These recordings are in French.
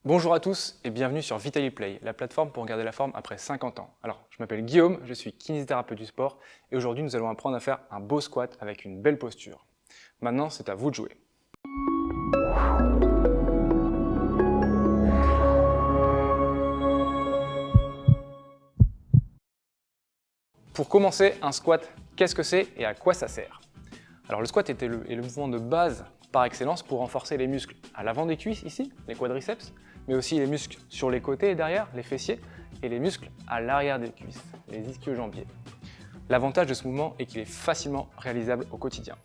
Bonjour à tous et bienvenue sur Vitaliplay, la plateforme pour garder la forme après 50 ans. Alors, je m'appelle Guillaume, je suis kinésithérapeute du sport et aujourd'hui nous allons apprendre à faire un beau squat avec une belle posture. Maintenant, c'est à vous de jouer. Pour commencer, un squat, qu'est-ce que c'est et à quoi ça sert? Alors le squat est le mouvement de base par excellence pour renforcer les muscles à l'avant des cuisses ici, les quadriceps, mais aussi les muscles sur les côtés et derrière, les fessiers, et les muscles à l'arrière des cuisses, les ischio-jambiers. L'avantage de ce mouvement est qu'il est facilement réalisable au quotidien.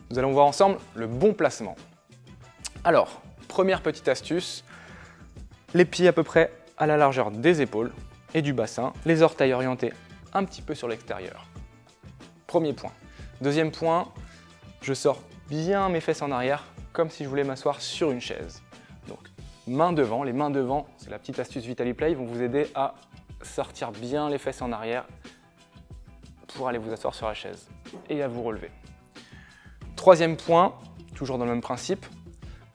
Nous allons voir ensemble le bon placement. Alors, première petite astuce, les pieds à peu près à la largeur des épaules et du bassin, les orteils orientés un petit peu sur l'extérieur. Premier point. Deuxième point, je sors bien mes fesses en arrière comme si je voulais m'asseoir sur une chaise. Donc, mains devant, les mains devant, c'est la petite astuce Vitaliplay, vont vous aider à sortir bien les fesses en arrière pour aller vous asseoir sur la chaise et à vous relever. Troisième point, toujours dans le même principe,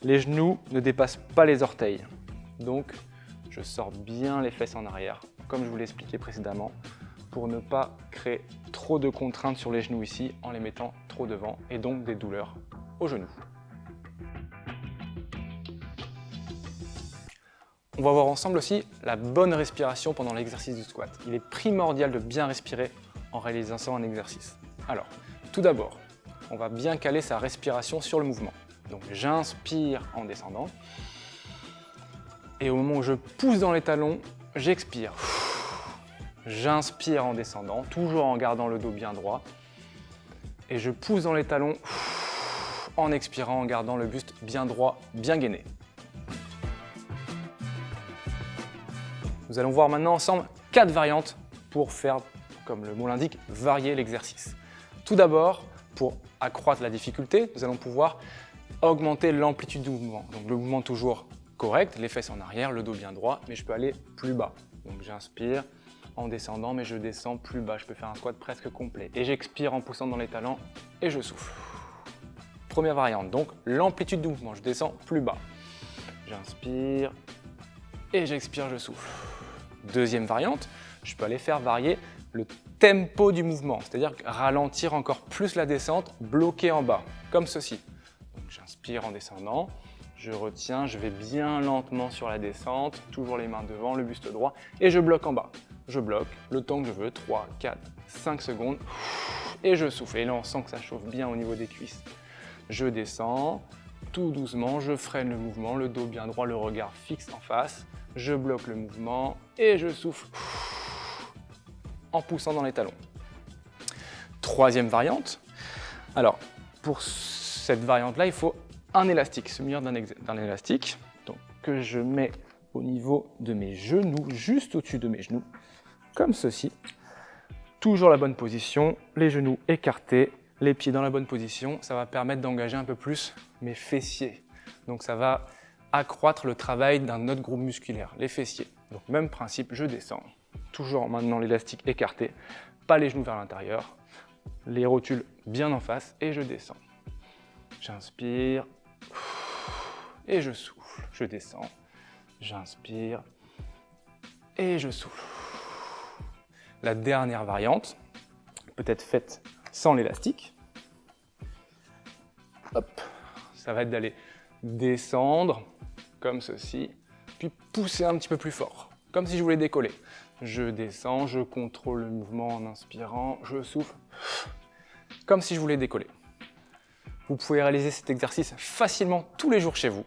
les genoux ne dépassent pas les orteils. Donc, je sors bien les fesses en arrière, comme je vous l'ai expliqué précédemment, pour ne pas créer trop de contraintes sur les genoux ici en les mettant trop devant et donc des douleurs aux genoux. On va voir ensemble aussi la bonne respiration pendant l'exercice du squat. Il est primordial de bien respirer en réalisant un exercice. Alors, tout d'abord, on va bien caler sa respiration sur le mouvement. Donc j'inspire en descendant. Et au moment où je pousse dans les talons, j'expire. J'inspire en descendant, toujours en gardant le dos bien droit. Et je pousse dans les talons en expirant, en gardant le buste bien droit, bien gainé. Nous allons voir maintenant ensemble 4 variantes pour faire, comme le mot l'indique, varier l'exercice. Tout d'abord, pour accroître la difficulté, nous allons pouvoir augmenter l'amplitude du mouvement. Donc le mouvement toujours correct, les fesses en arrière, le dos bien droit, mais je peux aller plus bas. Donc j'inspire en descendant, mais je descends plus bas. Je peux faire un squat presque complet. Et j'expire en poussant dans les talons et je souffle. Première variante, donc l'amplitude du mouvement. Je descends plus bas. J'inspire et j'expire, je souffle. Deuxième variante, je peux aller faire varier le tempo du mouvement, c'est-à-dire ralentir encore plus la descente, bloquer en bas, comme ceci. Donc j'inspire en descendant. Je retiens, je vais bien lentement sur la descente, toujours les mains devant, le buste droit, et je bloque en bas. Je bloque le temps que je veux, 3, 4, 5 secondes, et je souffle. Et là, on sent que ça chauffe bien au niveau des cuisses. Je descends, tout doucement, je freine le mouvement, le dos bien droit, le regard fixe en face. Je bloque le mouvement, et je souffle en poussant dans les talons. Troisième variante. Alors, pour cette variante-là, il faut un élastique, se munir d'un élastique donc, que je mets au niveau de mes genoux, juste au-dessus de mes genoux, comme ceci. Toujours la bonne position, les genoux écartés, les pieds dans la bonne position. Ça va permettre d'engager un peu plus mes fessiers. Donc ça va accroître le travail d'un autre groupe musculaire, les fessiers. Donc même principe, je descends, toujours en maintenant l'élastique écarté, pas les genoux vers l'intérieur, les rotules bien en face et je descends. J'inspire. Et je souffle, je descends, j'inspire et je souffle. La dernière variante, peut-être faite sans l'élastique, hop, ça va être d'aller descendre comme ceci, puis pousser un petit peu plus fort, comme si je voulais décoller. Je descends, je contrôle le mouvement en inspirant, je souffle, comme si je voulais décoller. Vous pouvez réaliser cet exercice facilement tous les jours chez vous,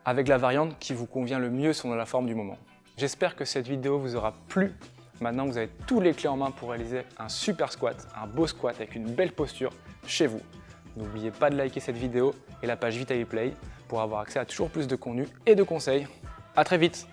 avec la variante qui vous convient le mieux selon la forme du moment. J'espère que cette vidéo vous aura plu. Maintenant, vous avez tous les clés en main pour réaliser un super squat, un beau squat avec une belle posture chez vous. N'oubliez pas de liker cette vidéo et la page Vitaliplay pour avoir accès à toujours plus de contenu et de conseils. À très vite!